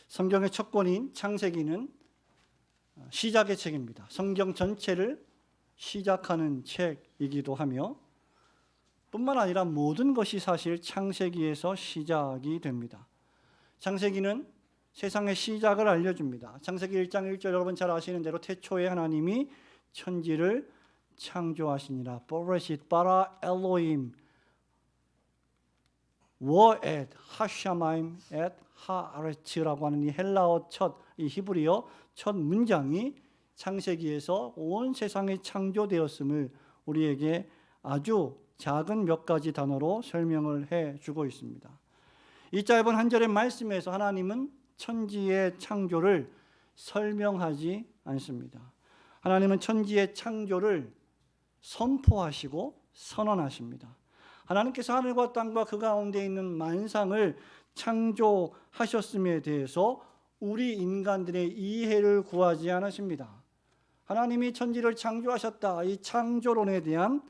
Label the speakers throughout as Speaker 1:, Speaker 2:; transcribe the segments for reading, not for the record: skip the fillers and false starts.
Speaker 1: 성경의 첫 권인 창세기는 시작의 책입니다. 성경 전체를 시작하는 책이기도 하며 뿐만 아니라 모든 것이 사실 창세기에서 시작이 됩니다. 창세기는 세상의 시작을 알려줍니다. 창세기 1장 1절 여러분 잘 아시는 대로 태초에 하나님이 천지를 창조하시니라. 보레싯 바라 엘로임 워엣 하샤마임 엣 하아레츠라고 하는 이 헬라어 이 히브리어 첫 문장이 창세기에서 온 세상이 창조되었음을 우리에게 아주 작은 몇 가지 단어로 설명을 해주고 있습니다. 이 짧은 한 절의 말씀에서 하나님은 천지의 창조를 설명하지 않습니다. 하나님은 천지의 창조를 선포하시고 선언하십니다. 하나님께서 하늘과 땅과 그 가운데 있는 만상을 창조하셨음에 대해서 우리 인간들의 이해를 구하지 않으십니다. 하나님이 천지를 창조하셨다, 이 창조론에 대한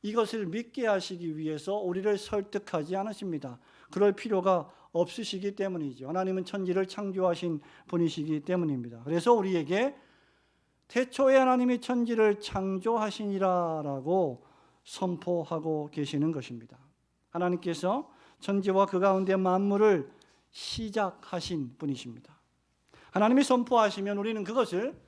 Speaker 1: 이것을 믿게 하시기 위해서 우리를 설득하지 않으십니다. 그럴 필요가 없으시기 때문이죠. 하나님은 천지를 창조하신 분이시기 때문입니다. 그래서 우리에게 태초에 하나님이 천지를 창조하시니라라고 선포하고 계시는 것입니다. 하나님께서 천지와 그 가운데 만물을 시작하신 분이십니다. 하나님이 선포하시면 우리는 그것을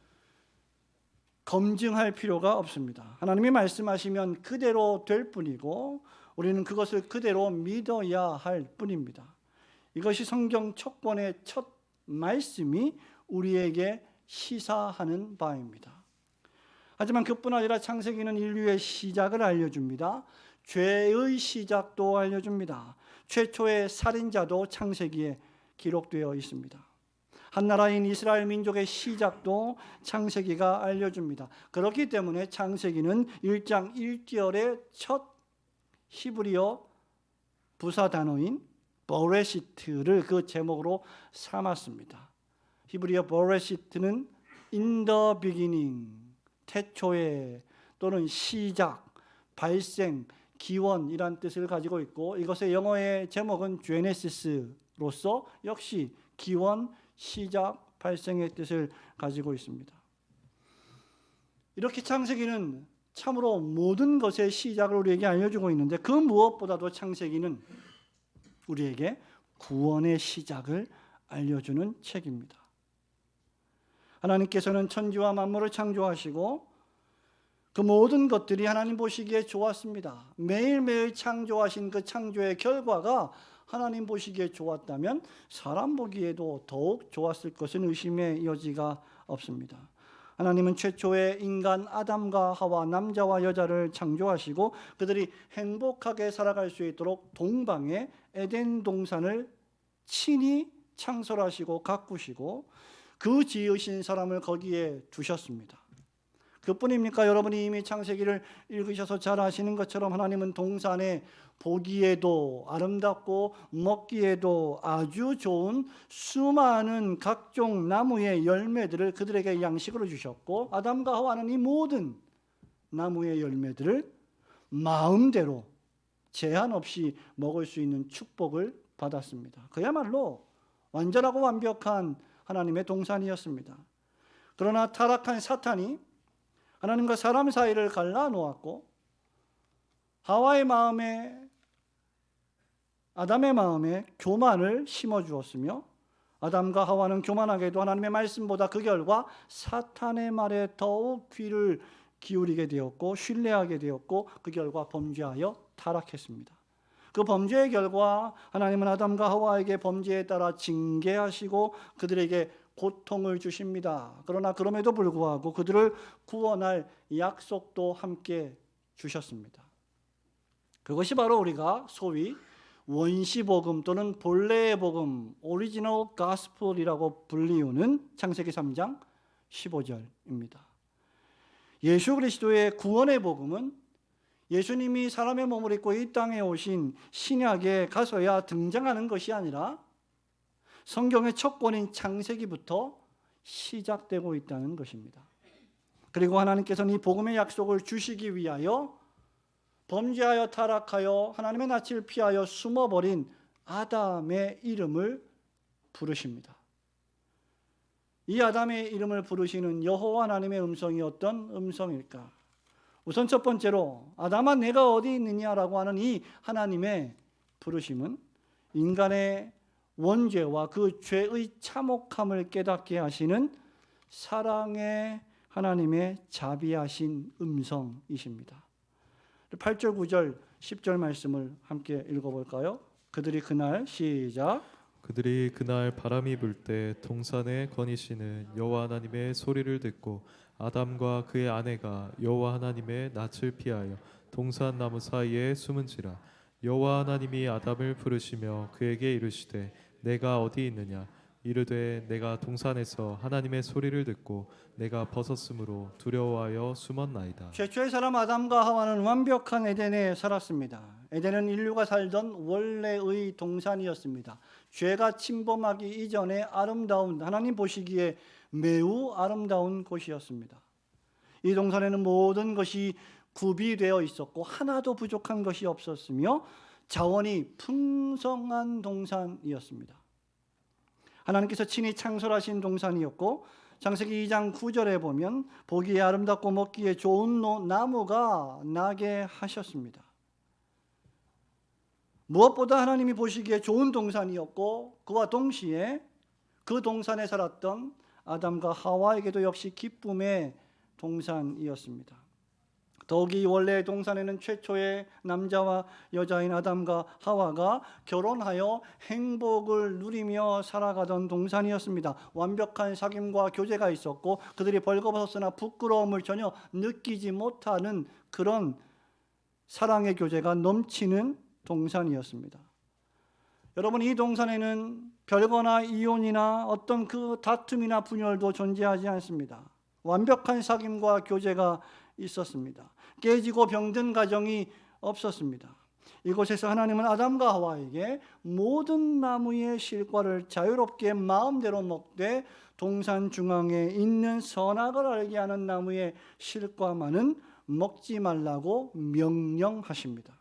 Speaker 1: 검증할 필요가 없습니다. 하나님이 말씀하시면 그대로 될 뿐이고 우리는 그것을 그대로 믿어야 할 뿐입니다. 이것이 성경 첫 권의 첫 말씀이 우리에게 시사하는 바입니다. 하지만 그뿐 아니라 창세기는 인류의 시작을 알려줍니다. 죄의 시작도 알려줍니다. 최초의 살인자도 창세기에 기록되어 있습니다. 한나라인 이스라엘 민족의 시작도 창세기가 알려줍니다. 그렇기 때문에 창세기는 1장 1절의 첫 히브리어 부사 단어인 보레시트를 그 제목으로 삼았습니다. 히브리어 보레시트는 in the beginning, 태초에 또는 시작, 발생, 기원이란 뜻을 가지고 있고 이것의 영어의 제목은 제네시스로서 역시 기원, 시작, 발생의 뜻을 가지고 있습니다. 이렇게 창세기는 참으로 모든 것의 시작을 우리에게 알려주고 있는데 그 무엇보다도 창세기는 우리에게 구원의 시작을 알려주는 책입니다. 하나님께서는 천지와 만물을 창조하시고 그 모든 것들이 하나님 보시기에 좋았습니다. 매일매일 창조하신 그 창조의 결과가 하나님 보시기에 좋았다면 사람 보기에도 더욱 좋았을 것은 의심의 여지가 없습니다. 하나님은 최초의 인간 아담과 하와 남자와 여자를 창조하시고 그들이 행복하게 살아갈 수 있도록 동방의 에덴 동산을 친히 창설하시고 가꾸시고 그 지으신 사람을 거기에 두셨습니다. 그뿐입니까? 여러분이 이미 창세기를 읽으셔서 잘 아시는 것처럼 하나님은 동산에 보기에도 아름답고 먹기에도 아주 좋은 수많은 각종 나무의 열매들을 그들에게 양식으로 주셨고 아담과 하와는 이 모든 나무의 열매들을 마음대로 제한 없이 먹을 수 있는 축복을 받았습니다. 그야말로 완전하고 완벽한 하나님의 동산이었습니다. 그러나 타락한 사탄이 하나님과 사람 사이를 갈라놓았고 하와의 마음에 아담의 마음에 교만을 심어주었으며 아담과 하와는 교만하게도 하나님의 말씀보다 그 결과 사탄의 말에 더욱 귀를 기울이게 되었고 신뢰하게 되었고 그 결과 범죄하여 타락했습니다. 그 범죄의 결과 하나님은 아담과 하와에게 범죄에 따라 징계하시고 그들에게 고통을 주십니다. 그러나 그럼에도 불구하고 그들을 구원할 약속도 함께 주셨습니다. 그것이 바로 우리가 소위 원시복음 또는 본래의 복음, 오리지널 가스펠이라고 불리우는 창세기 3장 15절입니다. 예수 그리스도의 구원의 복음은 예수님이 사람의 몸을 입고 이 땅에 오신 신약에 가서야 등장하는 것이 아니라 성경의 첫 권인 창세기부터 시작되고 있다는 것입니다. 그리고 하나님께서는 이 복음의 약속을 주시기 위하여 범죄하여 타락하여 하나님의 낯을 피하여 숨어버린 아담의 이름을 부르십니다. 이 아담의 이름을 부르시는 여호와 하나님의 음성이 어떤 음성일까? 우선 첫 번째로 아담아 내가 어디 있느냐라고 하는 이 하나님의 부르심은 인간의 원죄와 그 죄의 참혹함을 깨닫게 하시는 사랑의 하나님의 자비하신 음성이십니다. 8절, 9절, 10절 말씀을 함께 읽어볼까요? 그들이 그날 시작.
Speaker 2: 그들이 그날 바람이 불 때 동산에 거니시는 여호와 하나님의 소리를 듣고 아담과 그의 아내가 여호와 하나님의 낯을 피하여 동산 나무 사이에 숨은지라. 여호와 하나님이 아담을 부르시며 그에게 이르시되 내가 어디 있느냐. 이르되 내가 동산에서 하나님의 소리를 듣고 내가 벗었으므로 두려워하여 숨었나이다.
Speaker 1: 최초의 사람 아담과 하와는 완벽한 에덴에 살았습니다. 에덴은 인류가 살던 원래의 동산이었습니다. 죄가 침범하기 이전에 아름다운, 하나님 보시기에 매우 아름다운 곳이었습니다. 이 동산에는 모든 것이 구비되어 있었고 하나도 부족한 것이 없었으며 자원이 풍성한 동산이었습니다. 하나님께서 친히 창설하신 동산이었고 창세기 2장 9절에 보면 보기에 아름답고 먹기에 좋은 나무가 나게 하셨습니다. 무엇보다 하나님이 보시기에 좋은 동산이었고 그와 동시에 그 동산에 살았던 아담과 하와에게도 역시 기쁨의 동산이었습니다. 더욱이 원래 동산에는 최초의 남자와 여자인 아담과 하와가 결혼하여 행복을 누리며 살아가던 동산이었습니다. 완벽한 사귐과 교제가 있었고 그들이 벌거벗었으나 부끄러움을 전혀 느끼지 못하는 그런 사랑의 교제가 넘치는 동산이었습니다. 여러분, 이 동산에는 별거나 이혼이나 어떤 그 다툼이나 분열도 존재하지 않습니다. 완벽한 사귐과 교제가 있었습니다. 깨지고 병든 가정이 없었습니다. 이곳에서 하나님은 아담과 하와에게 모든 나무의 실과를 자유롭게 마음대로 먹되 동산 중앙에 있는 선악을 알게 하는 나무의 실과만은 먹지 말라고 명령하십니다.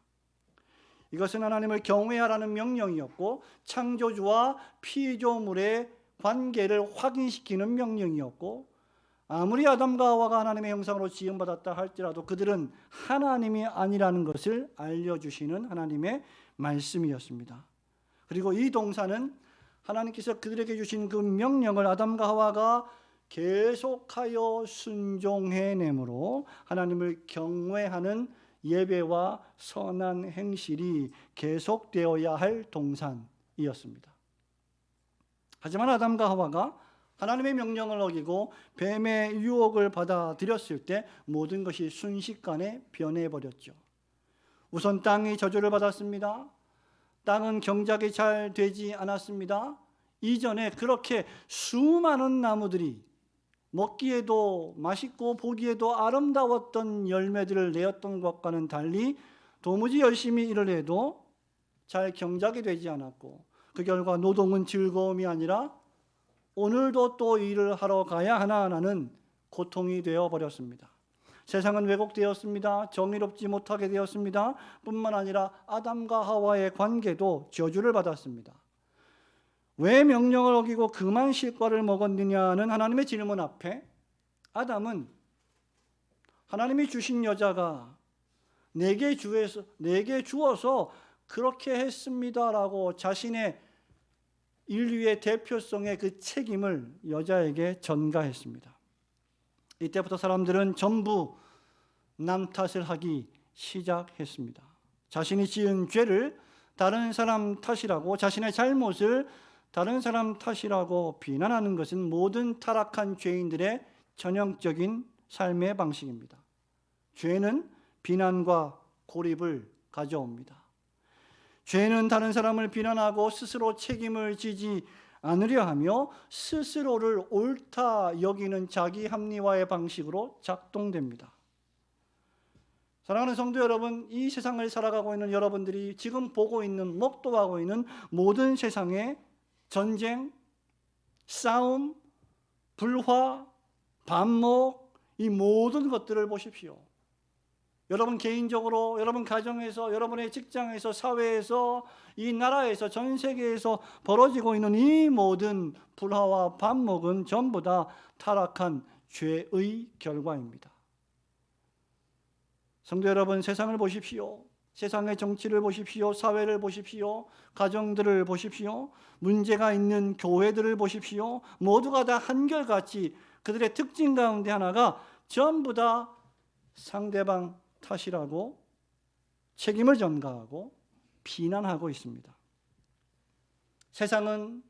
Speaker 1: 이것은 하나님을 경외하라는 명령이었고 창조주와 피조물의 관계를 확인시키는 명령이었고 아무리 아담과 하와가 하나님의 형상으로 지음받았다 할지라도 그들은 하나님이 아니라는 것을 알려주시는 하나님의 말씀이었습니다. 그리고 이 동산은 하나님께서 그들에게 주신 그 명령을 아담과 하와가 계속하여 순종해내므로 하나님을 경외하는 예배와 선한 행실이 계속되어야 할 동산이었습니다. 하지만 아담과 하와가 하나님의 명령을 어기고 뱀의 유혹을 받아들였을 때 모든 것이 순식간에 변해버렸죠. 우선 땅이 저주를 받았습니다. 땅은 경작이 잘 되지 않았습니다. 이전에 그렇게 수많은 나무들이 먹기에도 맛있고 보기에도 아름다웠던 열매들을 내었던 것과는 달리 도무지 열심히 일을 해도 잘 경작이 되지 않았고 그 결과 노동은 즐거움이 아니라 오늘도 또 일을 하러 가야 하나는 고통이 되어버렸습니다. 세상은 왜곡되었습니다. 정의롭지 못하게 되었습니다. 뿐만 아니라 아담과 하와의 관계도 저주를 받았습니다. 왜 명령을 어기고 그만 실과를 먹었느냐는 하나님의 질문 앞에 아담은 하나님이 주신 여자가 내게 주어서 그렇게 했습니다라고 자신의 인류의 대표성의 그 책임을 여자에게 전가했습니다. 이때부터 사람들은 전부 남 탓을 하기 시작했습니다. 자신이 지은 죄를 다른 사람 탓이라고, 자신의 잘못을 다른 사람 탓이라고 비난하는 것은 모든 타락한 죄인들의 전형적인 삶의 방식입니다. 죄는 비난과 고립을 가져옵니다. 죄는 다른 사람을 비난하고 스스로 책임을 지지 않으려 하며 스스로를 옳다 여기는 자기 합리화의 방식으로 작동됩니다. 사랑하는 성도 여러분, 이 세상을 살아가고 있는 여러분들이 지금 보고 있는, 목도하고 있는 모든 세상의 전쟁, 싸움, 불화, 반목, 이 모든 것들을 보십시오. 여러분 개인적으로, 여러분 가정에서, 여러분의 직장에서, 사회에서, 이 나라에서, 전 세계에서 벌어지고 있는 이 모든 불화와 반목은 전부 다 타락한 죄의 결과입니다. 성도 여러분, 세상을 보십시오. 세상의 정치를 보십시오. 사회를 보십시오. 가정들을 보십시오. 문제가 있는 교회들을 보십시오. 모두가 다 한결같이 그들의 특징 가운데 하나가 전부 다 상대방 탓이라고 책임을 전가하고 비난하고 있습니다. 세상은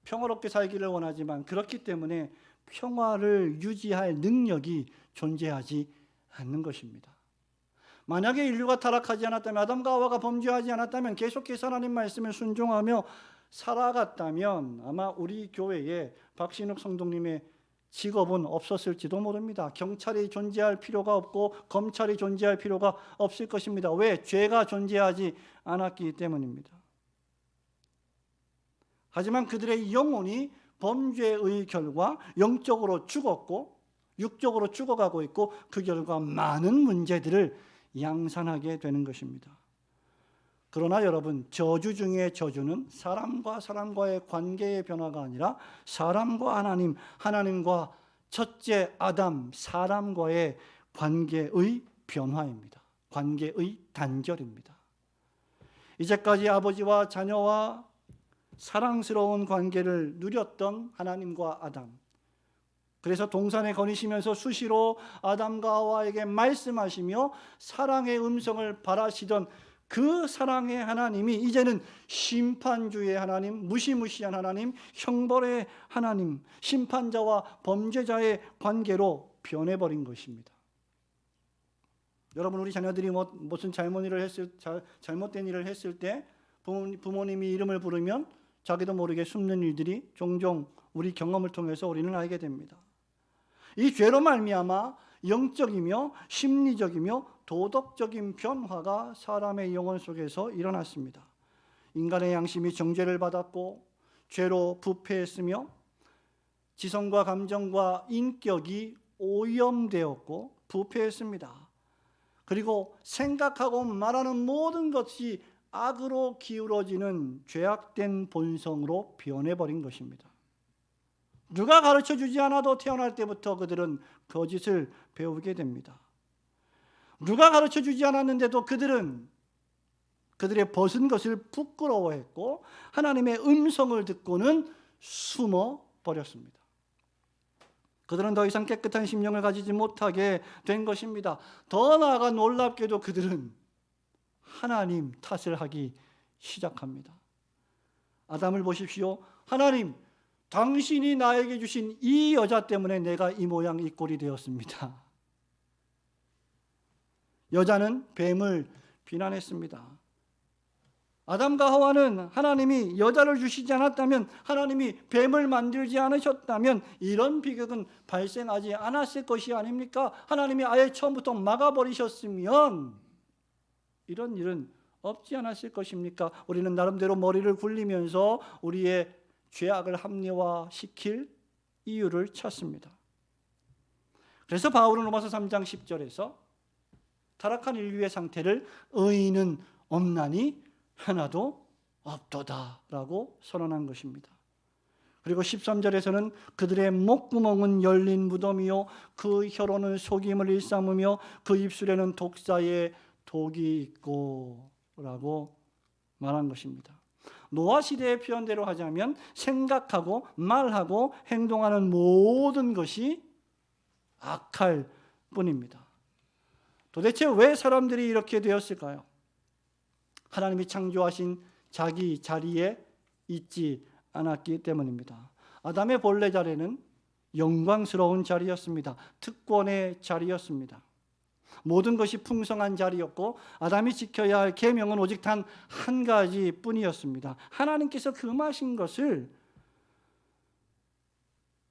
Speaker 1: 평화롭게 살기를 원하지만 그렇기 때문에 평화를 유지할 능력이 존재하지 않는 것입니다. 만약에 인류가 타락하지 않았다면, 아담과 하와가 범죄하지 않았다면, 계속해서 하나님 말씀을 순종하며 살아갔다면 아마 우리 교회에 박신욱 성도님의 직업은 없었을지도 모릅니다. 경찰이 존재할 필요가 없고 검찰이 존재할 필요가 없을 것입니다. 왜? 죄가 존재하지 않았기 때문입니다. 하지만 그들의 영혼이 범죄의 결과 영적으로 죽었고 육적으로 죽어가고 있고 그 결과 많은 문제들을 양산하게 되는 것입니다. 그러나 여러분, 저주 중의 저주는 사람과 사람과의 관계의 변화가 아니라 사람과 하나님, 하나님과 첫째 아담, 사람과의 관계의 변화입니다. 관계의 단절입니다. 이제까지 아버지와 자녀와 사랑스러운 관계를 누렸던 하나님과 아담, 그래서 동산에 거니시면서 수시로 아담과 하와에게 말씀하시며 사랑의 음성을 바라시던 그 사랑의 하나님이 이제는 심판주의 하나님, 무시무시한 하나님, 형벌의 하나님, 심판자와 범죄자의 관계로 변해버린 것입니다. 여러분, 우리 자녀들이 무슨 잘못된 일을 했을 때 부모님이 이름을 부르면 자기도 모르게 숨는 일들이 종종 우리 경험을 통해서 우리는 알게 됩니다. 이 죄로 말미암아 영적이며 심리적이며 도덕적인 변화가 사람의 영혼 속에서 일어났습니다. 인간의 양심이 정죄를 받았고 죄로 부패했으며 지성과 감정과 인격이 오염되었고 부패했습니다. 그리고 생각하고 말하는 모든 것이 악으로 기울어지는 죄악된 본성으로 변해버린 것입니다. 누가 가르쳐주지 않아도 태어날 때부터 그들은 거짓을 배우게 됩니다. 누가 가르쳐주지 않았는데도 그들은 그들의 벗은 것을 부끄러워했고 하나님의 음성을 듣고는 숨어버렸습니다. 그들은 더 이상 깨끗한 심령을 가지지 못하게 된 것입니다. 더 나아가 놀랍게도 그들은 하나님 탓을 하기 시작합니다. 아담을 보십시오. 하나님, 당신이 나에게 주신 이 여자 때문에 내가 이 모양 이 꼴이 되었습니다. 여자는 뱀을 비난했습니다. 아담과 하와는 하나님이 여자를 주시지 않았다면, 하나님이 뱀을 만들지 않으셨다면 이런 비극은 발생하지 않았을 것이 아닙니까? 하나님이 아예 처음부터 막아버리셨으면 이런 일은 없지 않았을 것입니까? 우리는 나름대로 머리를 굴리면서 우리의 죄악을 합리화시킬 이유를 찾습니다. 그래서 바울은 로마서 3장 10절에서 타락한 인류의 상태를 의인은 없나니 하나도 없도다라고 선언한 것입니다. 그리고 13절에서는 그들의 목구멍은 열린 무덤이요 그 혀로는 속임을 일삼으며 그 입술에는 독사의 독이 있고 라고 말한 것입니다. 노아 시대의 표현대로 하자면 생각하고 말하고 행동하는 모든 것이 악할 뿐입니다. 도대체 왜 사람들이 이렇게 되었을까요? 하나님이 창조하신 자기 자리에 있지 않았기 때문입니다. 아담의 본래 자리는 영광스러운 자리였습니다. 특권의 자리였습니다. 모든 것이 풍성한 자리였고 아담이 지켜야 할 계명은 오직 단 한 가지뿐이었습니다. 하나님께서 금하신 것을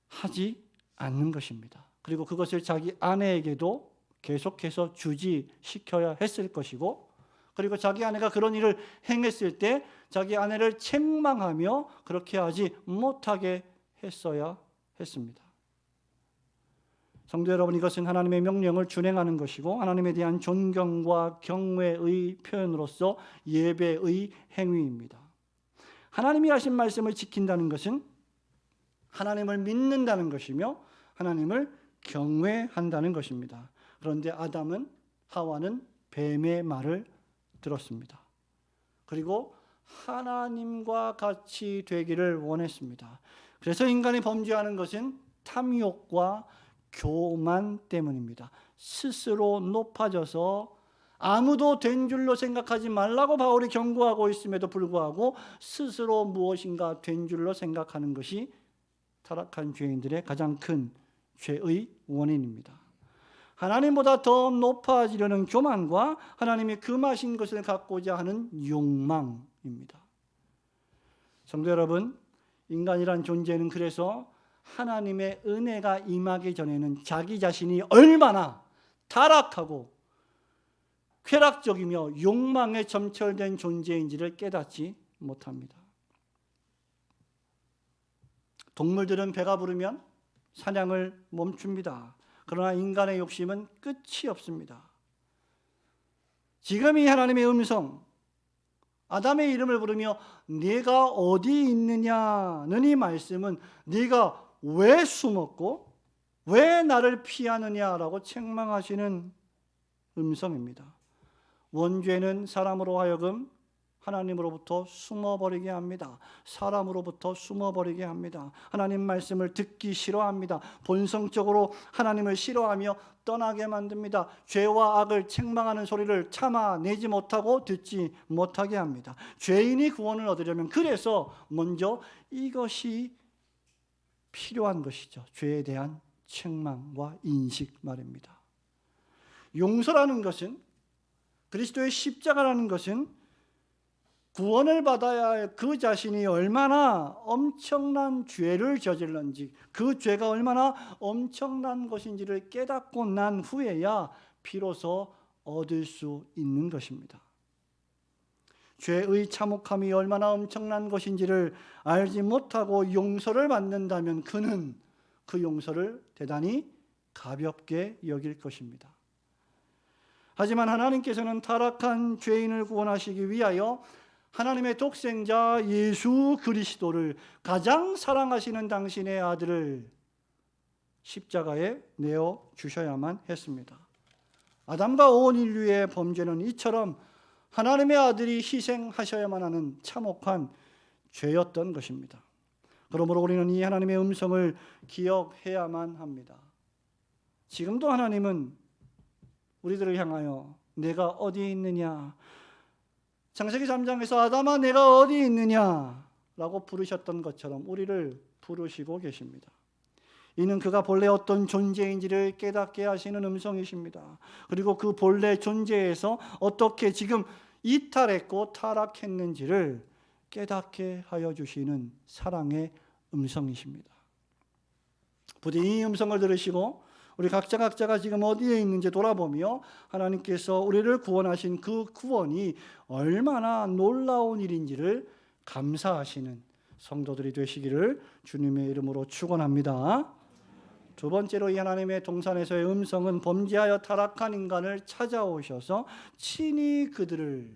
Speaker 1: 하지 않는 것입니다. 그리고 그것을 자기 아내에게도 계속해서 주지시켜야 했을 것이고, 그리고 자기 아내가 그런 일을 행했을 때 자기 아내를 책망하며 그렇게 하지 못하게 했어야 했습니다. 성도 여러분, 이것은 하나님의 명령을 준행하는 것이고 하나님에 대한 존경과 경외의 표현으로서 예배의 행위입니다. 하나님이 하신 말씀을 지킨다는 것은 하나님을 믿는다는 것이며 하나님을 경외한다는 것입니다. 그런데 아담은, 하와는 뱀의 말을 들었습니다. 그리고 하나님과 같이 되기를 원했습니다. 그래서 인간이 범죄하는 것은 탐욕과 교만 때문입니다. 스스로 높아져서 아무도 된 줄로 생각하지 말라고 바울이 경고하고 있음에도 불구하고 스스로 무엇인가 된 줄로 생각하는 것이 타락한 죄인들의 가장 큰 죄의 원인입니다. 하나님보다 더 높아지려는 교만과 하나님이 금하신 것을 갖고자 하는 욕망입니다. 성도 여러분, 인간이란 존재는 그래서 하나님의 은혜가 임하기 전에는 자기 자신이 얼마나 타락하고 쾌락적이며 욕망에 점철된 존재인지를 깨닫지 못합니다. 동물들은 배가 부르면 사냥을 멈춥니다. 그러나 인간의 욕심은 끝이 없습니다. 지금 이 하나님의 음성, 아담의 이름을 부르며 네가 어디 있느냐는 이 말씀은 네가 왜 숨었고 왜 나를 피하느냐라고 책망하시는 음성입니다. 원죄는 사람으로 하여금 하나님으로부터 숨어버리게 합니다. 사람으로부터 숨어버리게 합니다. 하나님 말씀을 듣기 싫어합니다. 본성적으로 하나님을 싫어하며 떠나게 만듭니다. 죄와 악을 책망하는 소리를 참아내지 못하고 듣지 못하게 합니다. 죄인이 구원을 얻으려면 그래서 먼저 이것이 필요한 것이죠. 죄에 대한 책망과 인식 말입니다. 용서라는 것은, 그리스도의 십자가라는 것은 구원을 받아야 할 그 자신이 얼마나 엄청난 죄를 저질렀는지, 그 죄가 얼마나 엄청난 것인지를 깨닫고 난 후에야 비로소 얻을 수 있는 것입니다. 죄의 참혹함이 얼마나 엄청난 것인지를 알지 못하고 용서를 받는다면 그는 그 용서를 대단히 가볍게 여길 것입니다. 하지만 하나님께서는 타락한 죄인을 구원하시기 위하여 하나님의 독생자 예수 그리스도를, 가장 사랑하시는 당신의 아들을 십자가에 내어 주셔야만 했습니다. 아담과 온 인류의 범죄는 이처럼 하나님의 아들이 희생하셔야만 하는 참혹한 죄였던 것입니다. 그러므로 우리는 이 하나님의 음성을 기억해야만 합니다. 지금도 하나님은 우리들을 향하여 내가 어디 있느냐, 창세기 3장에서 아담아 내가 어디 있느냐라고 부르셨던 것처럼 우리를 부르시고 계십니다. 이는 그가 본래 어떤 존재인지를 깨닫게 하시는 음성이십니다. 그리고 그 본래 존재에서 어떻게 지금 이탈했고 타락했는지를 깨닫게 하여 주시는 사랑의 음성이십니다. 부디 이 음성을 들으시고 우리 각자가 지금 어디에 있는지 돌아보며 하나님께서 우리를 구원하신 그 구원이 얼마나 놀라운 일인지를 감사하시는 성도들이 되시기를 주님의 이름으로 축원합니다. 두 번째로 이 하나님의 동산에서의 음성은 범죄하여 타락한 인간을 찾아오셔서 친히 그들을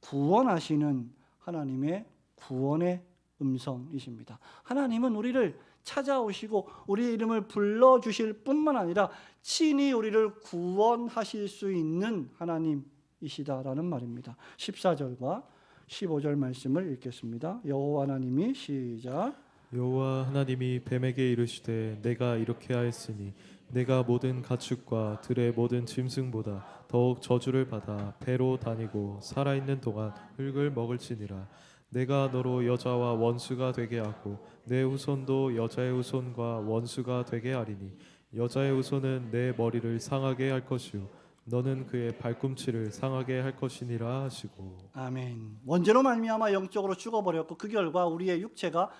Speaker 1: 구원하시는 하나님의 구원의 음성이십니다. 하나님은 우리를 찾아오시고 우리의 이름을 불러주실 뿐만 아니라 친히 우리를 구원하실 수 있는 하나님이시다라는 말입니다. 14절과 15절 말씀을 읽겠습니다. 여호와 하나님이, 시작.
Speaker 2: 여호와 하나님이 뱀에게 이르시되 내가 이렇게 하였으니 내가 모든 가축과 들의 모든 짐승보다 더욱 저주를 받아 배로 다니고 살아있는 동안 흙을 먹을지니라. 내가 너로 여자와 원수가 되게 하고 내 후손도 여자의 후손과 원수가 되게 하리니 여자의 후손은 내 머리를 상하게 할 것이요 너는 그의 발꿈치를 상하게 할 것이니라 하시고.
Speaker 1: 아멘. 원죄로 말미암아 영적으로 죽어버렸고 그 결과 우리의 육체가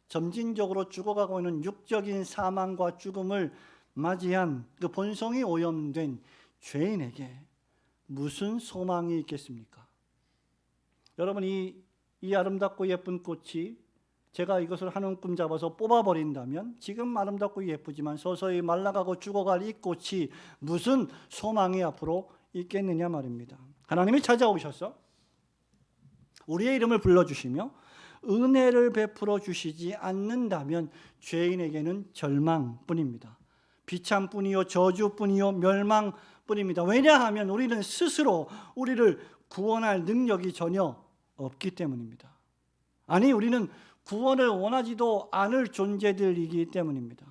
Speaker 1: 점진적으로 죽어가고 있는 육적인 사망과 죽음을 맞이한 그 본성이 오염된 죄인에게 무슨 소망이 있겠습니까? 여러분, 이 아름답고 예쁜 꽃이 제가 이것을 한 움큼 잡아서 뽑아버린다면 지금 아름답고 예쁘지만 서서히 말라가고 죽어갈 이 꽃이 무슨 소망이 앞으로 있겠느냐 말입니다. 하나님이 찾아오셔서 우리의 이름을 불러주시며 은혜를 베풀어 주시지 않는다면 죄인에게는 절망뿐입니다. 비참뿐이요 저주뿐이요 멸망뿐입니다. 왜냐하면 우리는 스스로 우리를 구원할 능력이 전혀 없기 때문입니다. 아니, 우리는 구원을 원하지도 않을 존재들이기 때문입니다.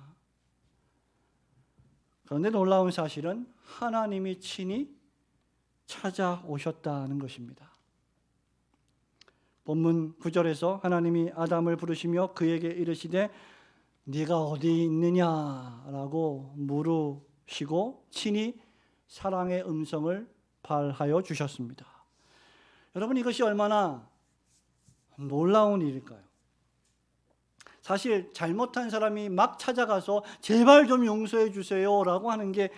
Speaker 1: 그런데 놀라운 사실은 하나님이 친히 찾아오셨다는 것입니다. 본문 9절에서 하나님이 아담을 부르시며 그에게 이르시되 네가 어디 있느냐라고 물으시고 친히 사랑의 음성을 발하여 주셨습니다. 여러분, 이것이 얼마나 놀라운 일일까요? 사실 잘못한 사람이 막 찾아가서 제발 좀 용서해 주세요라고 하는 게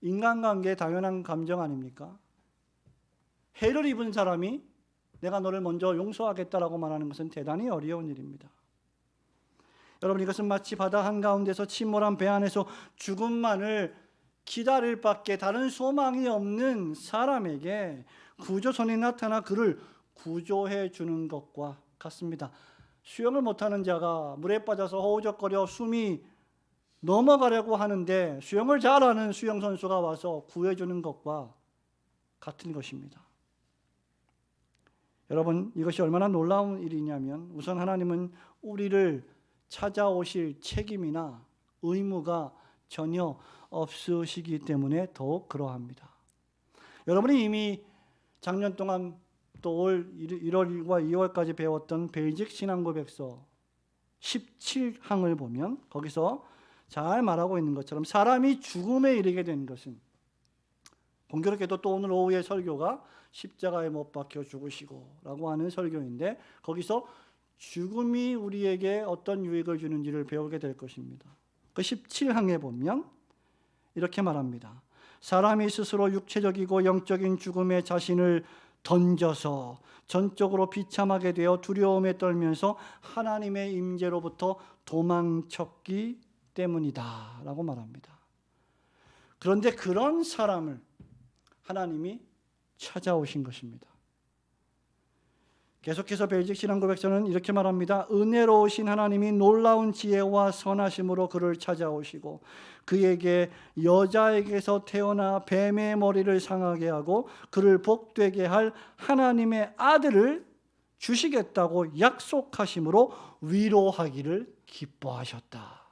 Speaker 1: 인간관계의 당연한 감정 아닙니까? 해를 입은 사람이 내가 너를 먼저 용서하겠다라고 말하는 것은 대단히 어려운 일입니다. 여러분, 이것은 마치 바다 한가운데서 침몰한 배 안에서 죽음만을 기다릴 밖에 다른 소망이 없는 사람에게 구조선이 나타나 그를 구조해 주는 것과 같습니다. 수영을 못하는 자가 물에 빠져서 허우적거려 숨이 넘어가려고 하는데 수영을 잘하는 수영 선수가 와서 구해주는 것과 같은 것입니다. 여러분, 이것이 얼마나 놀라운 일이냐면 우선 하나님은 우리를 찾아오실 책임이나 의무가 전혀 없으시기 때문에 더욱 그러합니다. 여러분이 이미 작년 동안 또 올 1월과 2월까지 배웠던 벨직 신앙고백서 17항을 보면 거기서 잘 말하고 있는 것처럼 사람이 죽음에 이르게 된 것은, 공교롭게도 또 오늘 오후의 설교가 십자가에 못 박혀 죽으시고 라고 하는 설교인데 거기서 죽음이 우리에게 어떤 유익을 주는지를 배우게 될 것입니다. 그 17항에 보면 이렇게 말합니다. 사람이 스스로 육체적이고 영적인 죽음에 자신을 던져서 전적으로 비참하게 되어 두려움에 떨면서 하나님의 임재로부터 도망쳤기 때문이다 라고 말합니다. 그런데 그런 사람을 하나님이 찾아오신 것입니다. 계속해서 벨직 신앙고백서는 이렇게 말합니다. 은혜로우신 하나님이 놀라운 지혜와 선하심으로 그를 찾아오시고 그에게 여자에게서 태어나 뱀의 머리를 상하게 하고 그를 복되게 할 하나님의 아들을 주시겠다고 약속하심으로 위로하기를 기뻐하셨다.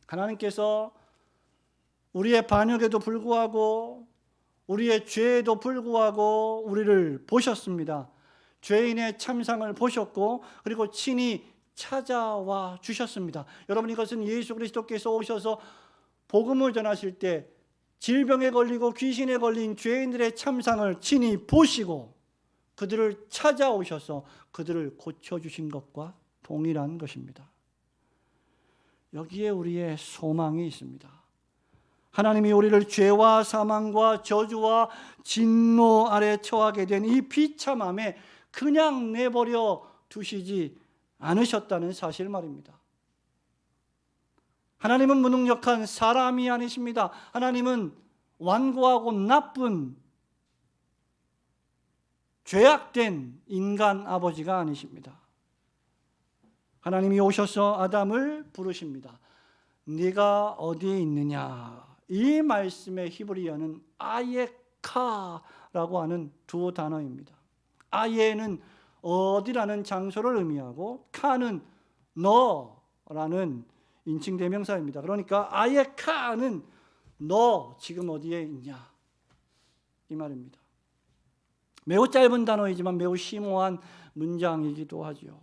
Speaker 1: 하나님께서 우리의 반역에도 불구하고 우리의 죄에도 불구하고 우리를 보셨습니다. 죄인의 참상을 보셨고 그리고 친히 찾아와 주셨습니다. 여러분, 이것은 예수 그리스도께서 오셔서 복음을 전하실 때 질병에 걸리고 귀신에 걸린 죄인들의 참상을 친히 보시고 그들을 찾아오셔서 그들을 고쳐주신 것과 동일한 것입니다. 여기에 우리의 소망이 있습니다. 하나님이 우리를 죄와 사망과 저주와 진노 아래 처하게 된 이 비참함에 그냥 내버려 두시지 않으셨다는 사실 말입니다. 하나님은 무능력한 사람이 아니십니다. 하나님은 완고하고 나쁜 죄악된 인간 아버지가 아니십니다. 하나님이 오셔서 아담을 부르십니다. 네가 어디에 있느냐? 이 말씀의 히브리어는 아예카라고 하는 두 단어입니다. 아예는 어디라는 장소를 의미하고 카는 너라는 인칭 대명사입니다. 그러니까 아예카는 너 지금 어디에 있냐 이 말입니다. 매우 짧은 단어이지만 매우 심오한 문장이기도 하죠.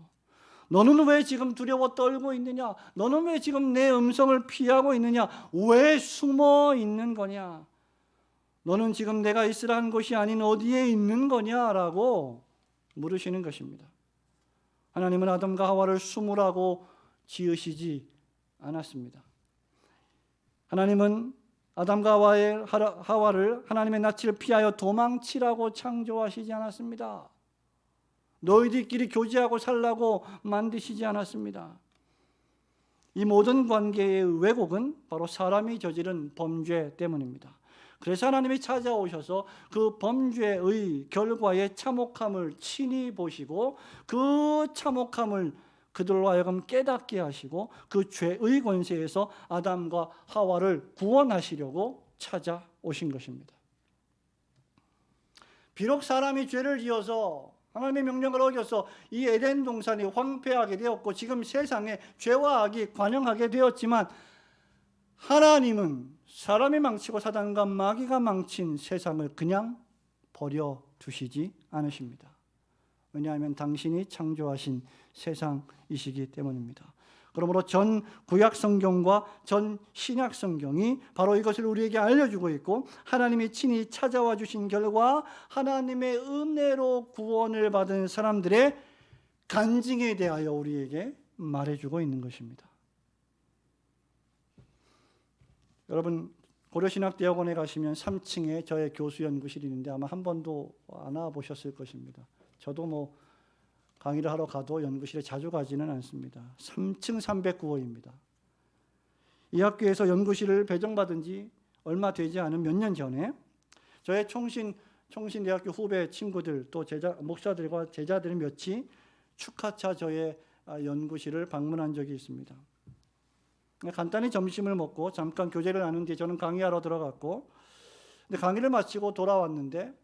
Speaker 1: 너는 왜 지금 두려워 떨고 있느냐? 너는 왜 지금 내 음성을 피하고 있느냐? 왜 숨어 있는 거냐? 너는 지금 내가 있으라 한 곳이 아닌 어디에 있는 거냐라고 물으시는 것입니다. 하나님은 아담과 하와를 숨으라고 지으시지 않았습니다. 하나님은 아담과 하와를 하나님의 낯을 피하여 도망치라고 창조하시지 않았습니다. 너희들끼리 교제하고 살라고 만드시지 않았습니다. 이 모든 관계의 왜곡은 바로 사람이 저지른 범죄 때문입니다. 그래서 하나님이 찾아오셔서 그 범죄의 결과의 참혹함을 친히 보시고 그 참혹함을 그들로 하여금 깨닫게 하시고 그 죄의 권세에서 아담과 하와를 구원하시려고 찾아오신 것입니다. 비록 사람이 죄를 지어서 하나님의 명령을 어겨서 이 에덴 동산이 황폐하게 되었고 지금 세상에 죄와 악이 관영하게 되었지만 하나님은 사람이 망치고 사단과 마귀가 망친 세상을 그냥 버려두시지 않으십니다. 왜냐하면 당신이 창조하신 세상이시기 때문입니다. 그러므로 전 구약 성경과 전 신약 성경이 바로 이것을 우리에게 알려주고 있고 하나님이 친히 찾아와 주신 결과 하나님의 은혜로 구원을 받은 사람들의 간증에 대하여 우리에게 말해주고 있는 것입니다. 여러분 고려신학대학원에 가시면 3층에 저의 교수 연구실이 있는데 아마 한 번도 안 와보셨을 것입니다. 저도 강의를 하러 가도 연구실에 자주 가지는 않습니다. 3층 309호입니다. 이 학교에서 연구실을 배정받은 지 얼마 되지 않은 몇 년 전에 저의 총신대학교 후배 친구들 또 목사들과 제자들 몇이 축하차 저의 연구실을 방문한 적이 있습니다. 간단히 점심을 먹고 잠깐 교제를 나눈 뒤에 저는 강의하러 들어갔고 근데 강의를 마치고 돌아왔는데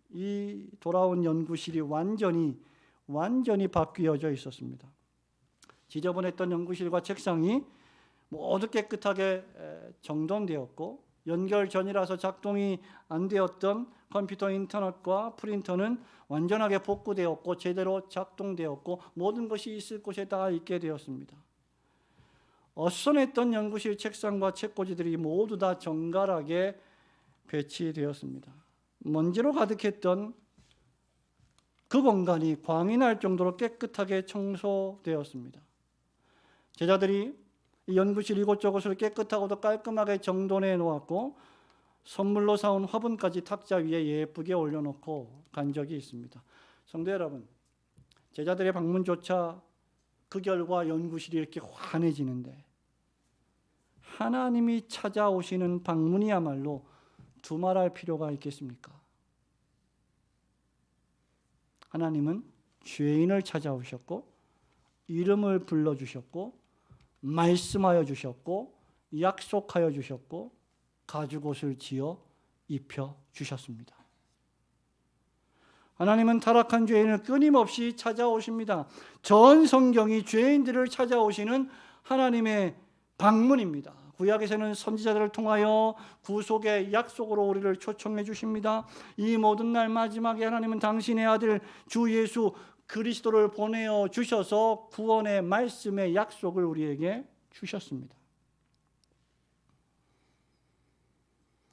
Speaker 1: 이 돌아온 연구실이 완전히 바뀌어져 있었습니다. 지저분했던 연구실과 책상이 모두 깨끗하게 정돈되었고 연결 전이라서 작동이 안 되었던 컴퓨터 인터넷과 프린터는 완전하게 복구되었고 제대로 작동되었고 모든 것이 있을 곳에 다 있게 되었습니다. 어수선했던 연구실 책상과 책꽂이들이 모두 다 정갈하게 배치되었습니다. 먼지로 가득했던 그 공간이 광이 날 정도로 깨끗하게 청소되었습니다. 제자들이 이 연구실 이곳저곳을 깨끗하고도 깔끔하게 정돈해 놓았고 선물로 사온 화분까지 탁자 위에 예쁘게 올려놓고 간 적이 있습니다. 성도 여러분, 제자들의 방문조차 그 결과 연구실이 이렇게 환해지는데 하나님이 찾아오시는 방문이야말로 두말할 필요가 있겠습니까? 하나님은 죄인을 찾아오셨고 이름을 불러주셨고 말씀하여 주셨고 약속하여 주셨고 가죽옷을 지어 입혀 주셨습니다. 하나님은 타락한 죄인을 끊임없이 찾아오십니다. 전 성경이 죄인들을 찾아오시는 하나님의 방문입니다. 구약에서는 선지자들을 통하여 구속의 약속으로 우리를 초청해 주십니다. 이 모든 날 마지막에 하나님은 당신의 아들 주 예수 그리스도를 보내어 주셔서 구원의 말씀의 약속을 우리에게 주셨습니다.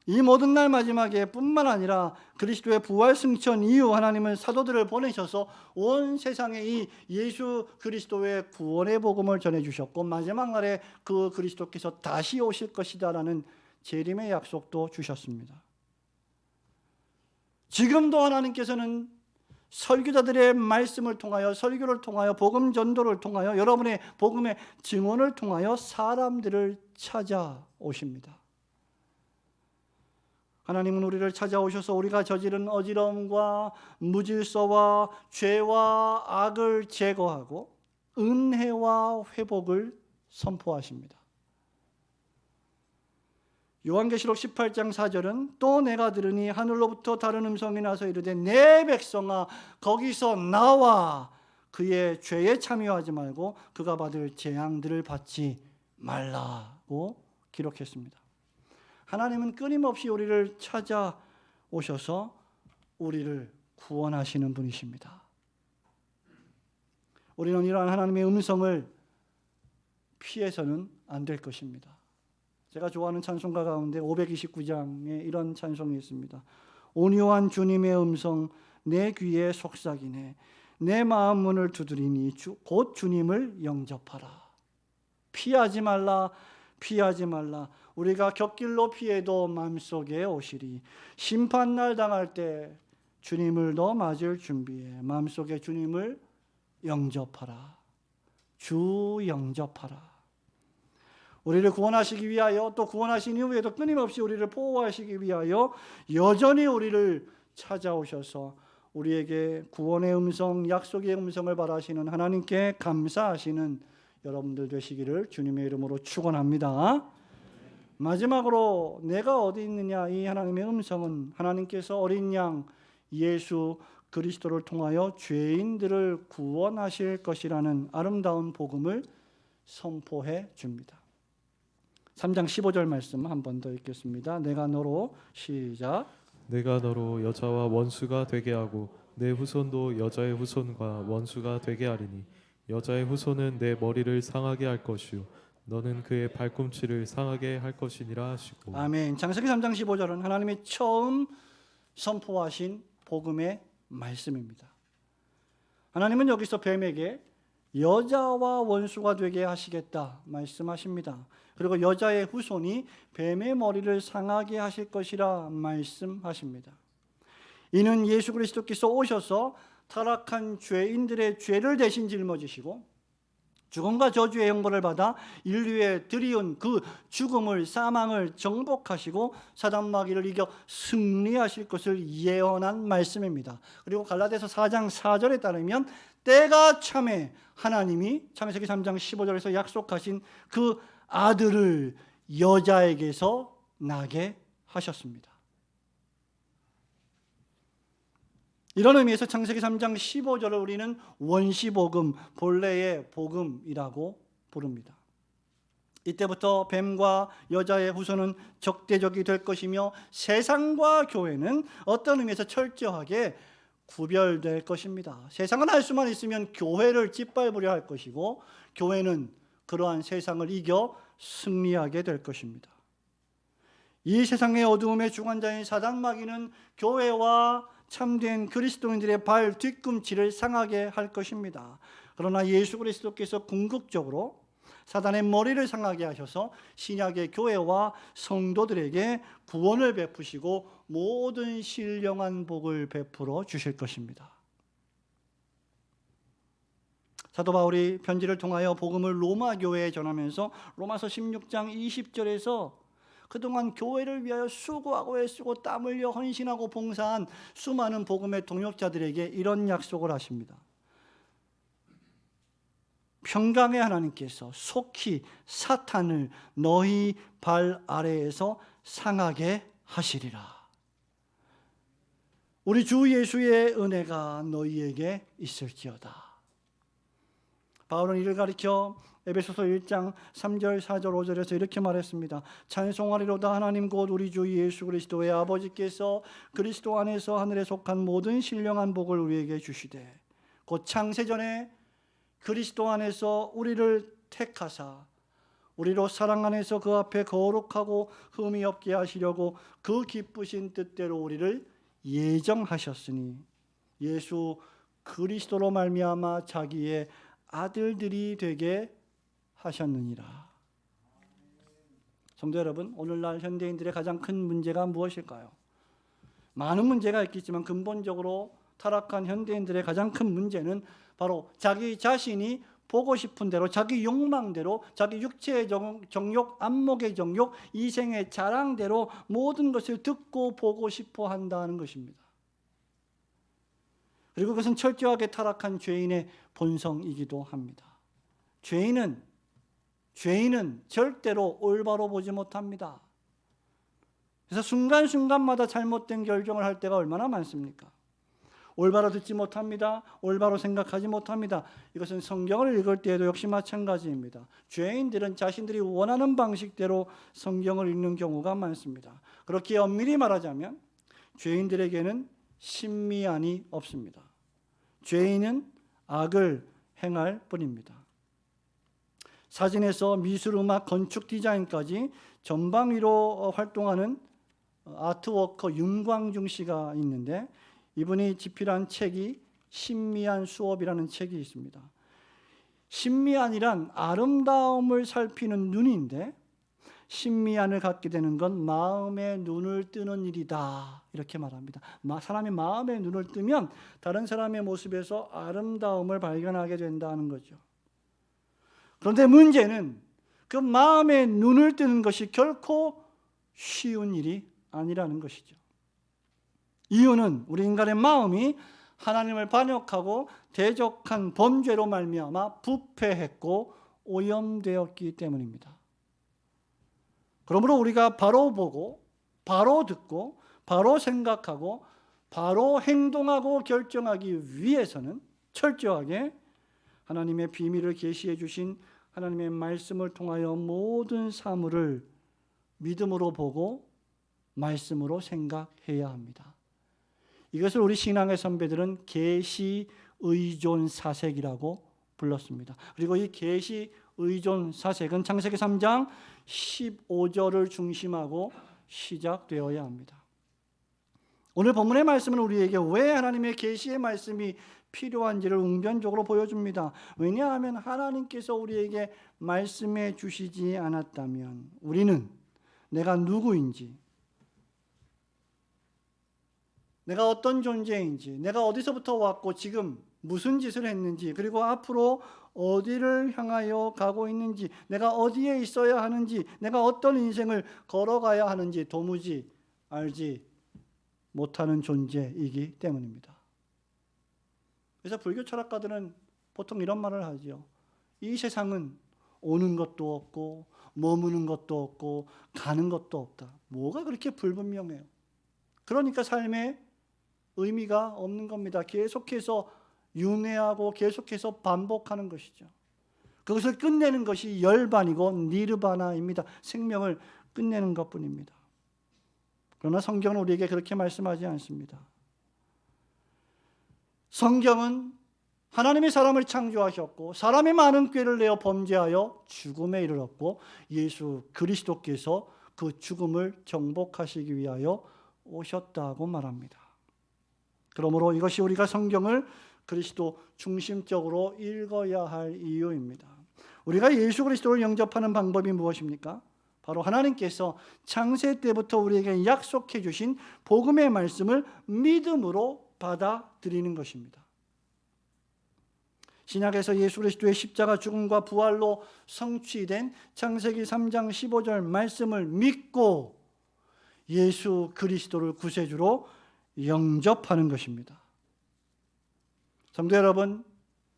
Speaker 1: 이 모든 날 마지막에 뿐만 아니라 그리스도의 부활 승천 이후 하나님은 사도들을 보내셔서 온 세상에 이 예수 그리스도의 구원의 복음을 전해주셨고 마지막 날에 그 그리스도께서 다시 오실 것이다라는 재림의 약속도 주셨습니다. 지금도 하나님께서는 설교자들의 말씀을 통하여 설교를 통하여 복음 전도를 통하여 여러분의 복음의 증언을 통하여 사람들을 찾아오십니다. 하나님은 우리를 찾아오셔서 우리가 저지른 어지러움과 무질서와 죄와 악을 제거하고 은혜와 회복을 선포하십니다. 요한계시록 18장 4절은 또 내가 들으니 하늘로부터 다른 음성이 나서 이르되 내 백성아 거기서 나와 그의 죄에 참여하지 말고 그가 받을 재앙들을 받지 말라고 기록했습니다. 하나님은 끊임없이 우리를 찾아오셔서 우리를 구원하시는 분이십니다. 우리는 이러한 하나님의 음성을 피해서는 안 될 것입니다. 제가 좋아하는 찬송가 가운데 529장에 이런 찬송이 있습니다. 온유한 주님의 음성 내 귀에 속삭이네 내 마음 문을 두드리니 곧 주님을 영접하라. 피하지 말라 피하지 말라. 우리가 곁길로 피해도 마음속에 오시리. 심판날 당할 때 주님을 더 맞을 준비해. 마음속에 주님을 영접하라. 주 영접하라. 우리를 구원하시기 위하여, 또 구원하신 이후에도 끊임없이 우리를 보호하시기 위하여 여전히 우리를 찾아오셔서 우리에게 구원의 음성, 약속의 음성을 바라시는 하나님께 감사하시는 여러분들 되시기를 주님의 이름으로 축원합니다. 마지막으로 내가 어디 있느냐, 이 하나님의 음성은 하나님께서 어린 양 예수 그리스도를 통하여 죄인들을 구원하실 것이라는 아름다운 복음을 선포해 줍니다. 3장 15절 말씀 한 번 더 읽겠습니다. 내가 너로, 시작.
Speaker 2: 내가 너로 여자와 원수가 되게 하고 내 후손도 여자의 후손과 원수가 되게 하리니 여자의 후손은 내 머리를 상하게 할 것이요 너는 그의 발꿈치를 상하게 할 것이니라 하시고.
Speaker 1: 아멘. 창세기 3장 15절은 하나님이 처음 선포하신 복음의 말씀입니다. 하나님은 여기서 뱀에게 여자와 원수가 되게 하시겠다 말씀하십니다. 그리고 여자의 후손이 뱀의 머리를 상하게 하실 것이라 말씀하십니다. 이는 예수 그리스도께서 오셔서 타락한 죄인들의 죄를 대신 짊어지시고 죽음과 저주의 형벌을 받아 인류에 드리운 그 죽음을, 사망을 정복하시고 사단 마귀를 이겨 승리하실 것을 예언한 말씀입니다. 그리고 갈라디아서 4장 4절에 따르면 때가 참에 하나님이 창세기 3장 15절에서 약속하신 그 아들을 여자에게서 나게 하셨습니다. 이런 의미에서 창세기 3장 15절을 우리는 원시복음, 본래의 복음이라고 부릅니다. 이때부터 뱀과 여자의 후손은 적대적이 될 것이며 세상과 교회는 어떤 의미에서 철저하게 구별될 것입니다. 세상은 할 수만 있으면 교회를 짓밟으려 할 것이고 교회는 그러한 세상을 이겨 승리하게 될 것입니다. 이 세상의 어두움의 주관자인 사단 마귀는 교회와 참된 그리스도인들의 발 뒤꿈치를 상하게 할 것입니다. 그러나 예수 그리스도께서 궁극적으로 사단의 머리를 상하게 하셔서 신약의 교회와 성도들에게 구원을 베푸시고 모든 신령한 복을 베풀어 주실 것입니다. 사도 바울이 편지를 통하여 복음을 로마 교회에 전하면서 로마서 16장 20절에서 그동안 교회를 위하여 수고하고 애쓰고 땀 흘려 헌신하고 봉사한 수많은 복음의 동역자들에게 이런 약속을 하십니다. 평강의 하나님께서 속히 사탄을 너희 발 아래에서 상하게 하시리라. 우리 주 예수의 은혜가 너희에게 있을지어다. 바울은 이를 가리켜 에베소서 1장 3절 4절 5절에서 이렇게 말했습니다. 찬송하리로다 하나님 곧 우리 주 예수 그리스도의 아버지께서 그리스도 안에서 하늘에 속한 모든 신령한 복을 우리에게 주시되 곧 창세전에 그리스도 안에서 우리를 택하사 우리로 사랑 안에서 그 앞에 거룩하고 흠이 없게 하시려고 그 기쁘신 뜻대로 우리를 예정하셨으니 예수 그리스도로 말미암아 자기의 아들들이 되게 하셨느니라. 성도 여러분, 오늘날 현대인들의 가장 큰 문제가 무엇일까요? 많은 문제가 있겠지만 근본적으로 타락한 현대인들의 가장 큰 문제는 바로 자기 자신이 보고 싶은 대로, 자기 욕망대로, 자기 육체의 정욕, 안목의 정욕, 이생의 자랑대로 모든 것을 듣고 보고 싶어 한다는 것입니다. 그리고 그것은 철저하게 타락한 죄인의 본성이기도 합니다. 죄인은 절대로 올바로 보지 못합니다. 그래서 순간순간마다 잘못된 결정을 할 때가 얼마나 많습니까? 올바로 듣지 못합니다. 올바로 생각하지 못합니다. 이것은 성경을 읽을 때에도 역시 마찬가지입니다. 죄인들은 자신들이 원하는 방식대로 성경을 읽는 경우가 많습니다. 그렇게 엄밀히 말하자면 죄인들에게는 신미안이 없습니다. 죄인은 악을 행할 뿐입니다. 사진에서 미술, 음악, 건축, 디자인까지 전방위로 활동하는 아트워커 윤광중 씨가 있는데 이분이 집필한 책이 신미안 수업이라는 책이 있습니다. 신미안이란 아름다움을 살피는 눈인데 신미안을 갖게 되는 건 마음의 눈을 뜨는 일이다. 이렇게 말합니다. 사람이 마음의 눈을 뜨면 다른 사람의 모습에서 아름다움을 발견하게 된다는 거죠. 그런데 문제는 그 마음의 눈을 뜨는 것이 결코 쉬운 일이 아니라는 것이죠. 이유는 우리 인간의 마음이 하나님을 반역하고 대적한 범죄로 말미암아 부패했고 오염되었기 때문입니다. 그러므로 우리가 바로 보고 바로 듣고 바로 생각하고 바로 행동하고 결정하기 위해서는 철저하게 하나님의 비밀을 계시해 주신 하나님의 말씀을 통하여 모든 사물을 믿음으로 보고 말씀으로 생각해야 합니다. 이것을 우리 신앙의 선배들은 계시 의존 사색이라고 불렀습니다. 그리고 이 계시 의존 사색은 창세기 3장 15절을 중심하고 시작되어야 합니다. 오늘 본문의 말씀은 우리에게 왜 하나님의 계시의 말씀이 필요한지를 웅변적으로 보여줍니다. 왜냐하면 하나님께서 우리에게 말씀해 주시지 않았다면 우리는 내가 누구인지, 내가 어떤 존재인지, 내가 어디서부터 왔고 지금 무슨 짓을 했는지, 그리고 앞으로 어디를 향하여 가고 있는지, 내가 어디에 있어야 하는지, 내가 어떤 인생을 걸어가야 하는지 도무지 알지 못하는 존재이기 때문입니다. 그래서 불교 철학가들은 보통 이런 말을 하죠. 이 세상은 오는 것도 없고 머무는 것도 없고 가는 것도 없다. 뭐가 그렇게 불분명해요. 그러니까 삶에 의미가 없는 겁니다. 계속해서 윤회하고 계속해서 반복하는 것이죠. 그것을 끝내는 것이 열반이고 니르바나입니다. 생명을 끝내는 것뿐입니다. 그러나 성경은 우리에게 그렇게 말씀하지 않습니다. 성경은 하나님이 사람을 창조하셨고 사람이 많은 꾀를 내어 범죄하여 죽음에 이르렀고 예수 그리스도께서 그 죽음을 정복하시기 위하여 오셨다고 말합니다. 그러므로 이것이 우리가 성경을 그리스도 중심적으로 읽어야 할 이유입니다. 우리가 예수 그리스도를 영접하는 방법이 무엇입니까? 바로 하나님께서 창세 때부터 우리에게 약속해 주신 복음의 말씀을 믿음으로 받아들이는 것입니다. 신약에서 예수 그리스도의 십자가 죽음과 부활로 성취된 창세기 3장 15절 말씀을 믿고 예수 그리스도를 구세주로 영접하는 것입니다. 성도 여러분,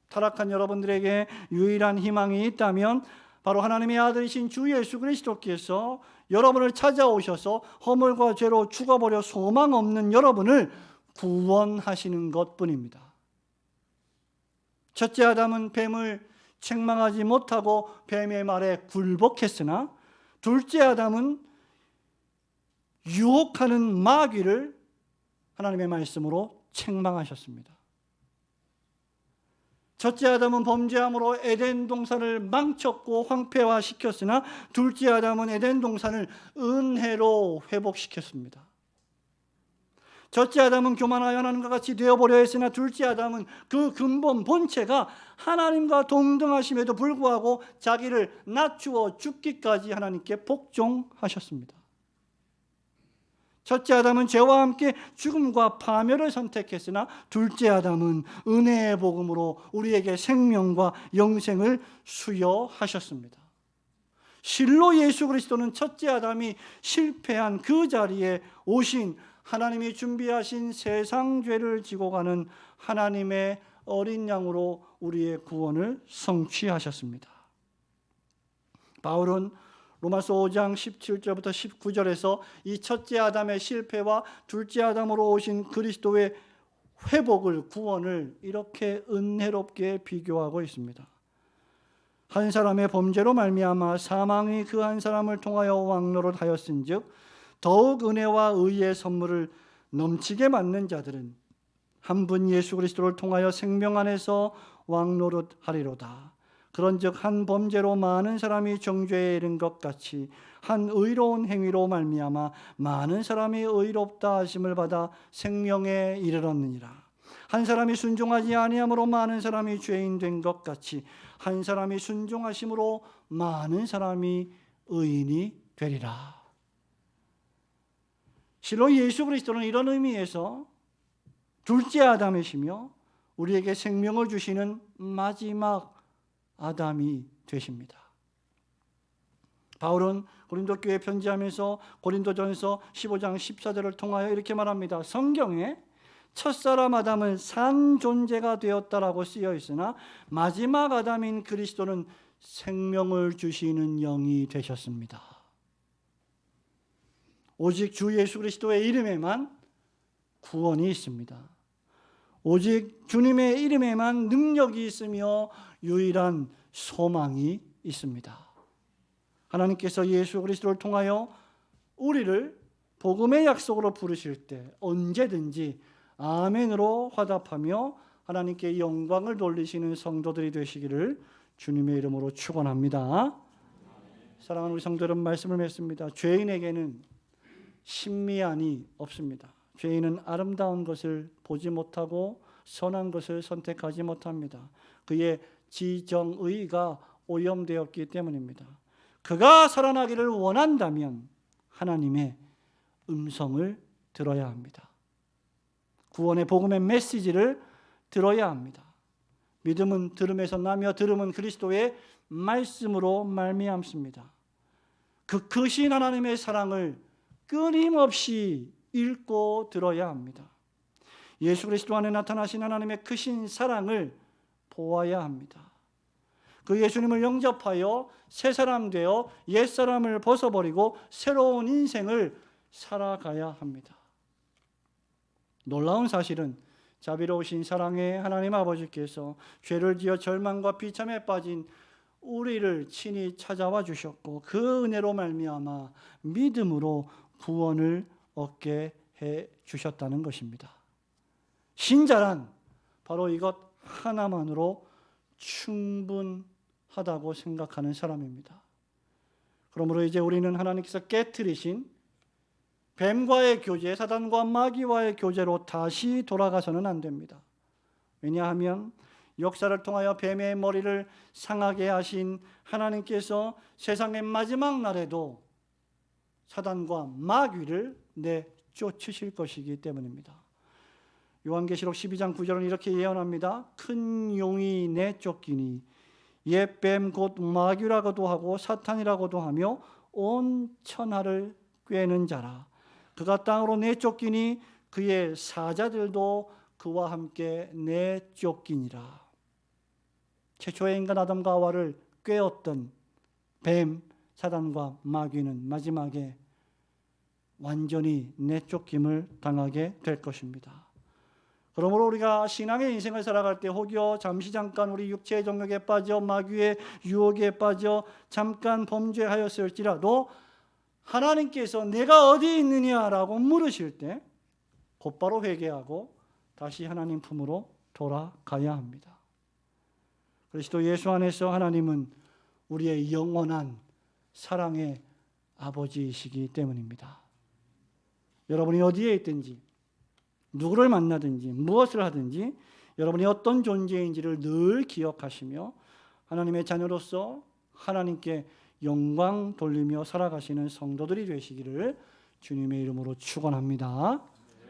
Speaker 1: 타락한 여러분들에게 유일한 희망이 있다면 바로 하나님의 아들이신 주 예수 그리스도께서 여러분을 찾아오셔서 허물과 죄로 죽어버려 소망 없는 여러분을 구원하시는 것뿐입니다. 첫째 아담은 뱀을 책망하지 못하고 뱀의 말에 굴복했으나 둘째 아담은 유혹하는 마귀를 하나님의 말씀으로 책망하셨습니다. 첫째 아담은 범죄함으로 에덴 동산을 망쳤고 황폐화시켰으나 둘째 아담은 에덴 동산을 은혜로 회복시켰습니다. 첫째 아담은 교만하여 하나님과 같이 되어버려 했으나 둘째 아담은 그 근본 본체가 하나님과 동등하심에도 불구하고 자기를 낮추어 죽기까지 하나님께 복종하셨습니다. 첫째 아담은 죄와 함께 죽음과 파멸을 선택했으나 둘째 아담은 은혜의 복음으로 우리에게 생명과 영생을 수여하셨습니다. 실로 예수 그리스도는 첫째 아담이 실패한 그 자리에 오신 하나님이 준비하신 세상 죄를 지고 가는 하나님의 어린 양으로 우리의 구원을 성취하셨습니다. 바울은 로마서 5장 17절부터 19절에서 이 첫째 아담의 실패와 둘째 아담으로 오신 그리스도의 회복을, 구원을 이렇게 은혜롭게 비교하고 있습니다. 한 사람의 범죄로 말미암아 사망이 그 한 사람을 통하여 왕노릇하였은즉 더욱 은혜와 의의 선물을 넘치게 받는 자들은 한 분 예수 그리스도를 통하여 생명 안에서 왕노릇하리로다. 그런즉 한 범죄로 많은 사람이 정죄에 이른 것 같이 한 의로운 행위로 말미암아 많은 사람이 의롭다 하심을 받아 생명에 이르렀느니라. 한 사람이 순종하지 아니함으로 많은 사람이 죄인 된 것 같이 한 사람이 순종하심으로 많은 사람이 의인이 되리라. 실로 예수 그리스도는 이런 의미에서 둘째 아담이시며 우리에게 생명을 주시는 마지막 아담이 되십니다. 바울은 고린도 교회에 편지하면서 고린도전서 15장 14절을 통하여 이렇게 말합니다. 성경에 첫사람 아담은 산 존재가 되었다라고 쓰여 있으나 마지막 아담인 그리스도는 생명을 주시는 영이 되셨습니다. 오직 주 예수 그리스도의 이름에만 구원이 있습니다. 오직 주님의 이름에만 능력이 있으며 유일한 소망이 있습니다. 하나님께서 예수 그리스도를 통하여 우리를 복음의 약속으로 부르실 때 언제든지 아멘으로 화답하며 하나님께 영광을 돌리시는 성도들이 되시기를 주님의 이름으로 축원합니다. 사랑하는 우리 성도 여러분, 말씀을 맺습니다. 죄인에게는 신미안이 없습니다. 죄인은 아름다운 것을 보지 못하고 선한 것을 선택하지 못합니다. 그의 지정의가 오염되었기 때문입니다. 그가 살아나기를 원한다면 하나님의 음성을 들어야 합니다. 구원의 복음의 메시지를 들어야 합니다. 믿음은 들음에서 나며 들음은 그리스도의 말씀으로 말미암습니다. 그 크신 하나님의 사랑을 끊임없이 읽고 들어야 합니다. 예수 그리스도 안에 나타나신 하나님의 크신 사랑을 보아야 합니다. 그 예수님을 영접하여 새 사람 되어 옛 사람을 벗어버리고 새로운 인생을 살아가야 합니다. 놀라운 사실은 자비로우신 사랑의 하나님 아버지께서 죄를 지어 절망과 비참에 빠진 우리를 친히 찾아와 주셨고 그 은혜로 말미암아 믿음으로 구원을 얻게 해 주셨다는 것입니다. 신자란 바로 이것 하나만으로 충분하다고 생각하는 사람입니다. 그러므로 이제 우리는 하나님께서 깨트리신 뱀과의 교제, 사단과 마귀와의 교제로 다시 돌아가서는 안 됩니다. 왜냐하면 역사를 통하여 뱀의 머리를 상하게 하신 하나님께서 세상의 마지막 날에도 사단과 마귀를 내쫓으실 것이기 때문입니다. 요한계시록 12장 9절은 이렇게 예언합니다. 큰 용이 내쫓기니 옛 뱀 곧 마귀라고도 하고 사탄이라고도 하며 온 천하를 꿰는 자라. 그가 땅으로 내쫓기니 그의 사자들도 그와 함께 내쫓기니라. 최초의 인간 아담과 하와를 꿰었던 뱀 사단과 마귀는 마지막에 완전히 내쫓김을 당하게 될 것입니다. 그러므로 우리가 신앙의 인생을 살아갈 때 혹여 잠시 잠깐 우리 육체의 정욕에 빠져 마귀의 유혹에 빠져 잠깐 범죄하였을지라도 하나님께서 내가 어디 있느냐라고 물으실 때 곧바로 회개하고 다시 하나님 품으로 돌아가야 합니다. 그리스도 예수 안에서 하나님은 우리의 영원한 사랑의 아버지이시기 때문입니다. 여러분이 어디에 있든지 누구를 만나든지 무엇을 하든지 여러분이 어떤 존재인지를 늘 기억하시며 하나님의 자녀로서 하나님께 영광 돌리며 살아가시는 성도들이 되시기를 주님의 이름으로 축원합니다.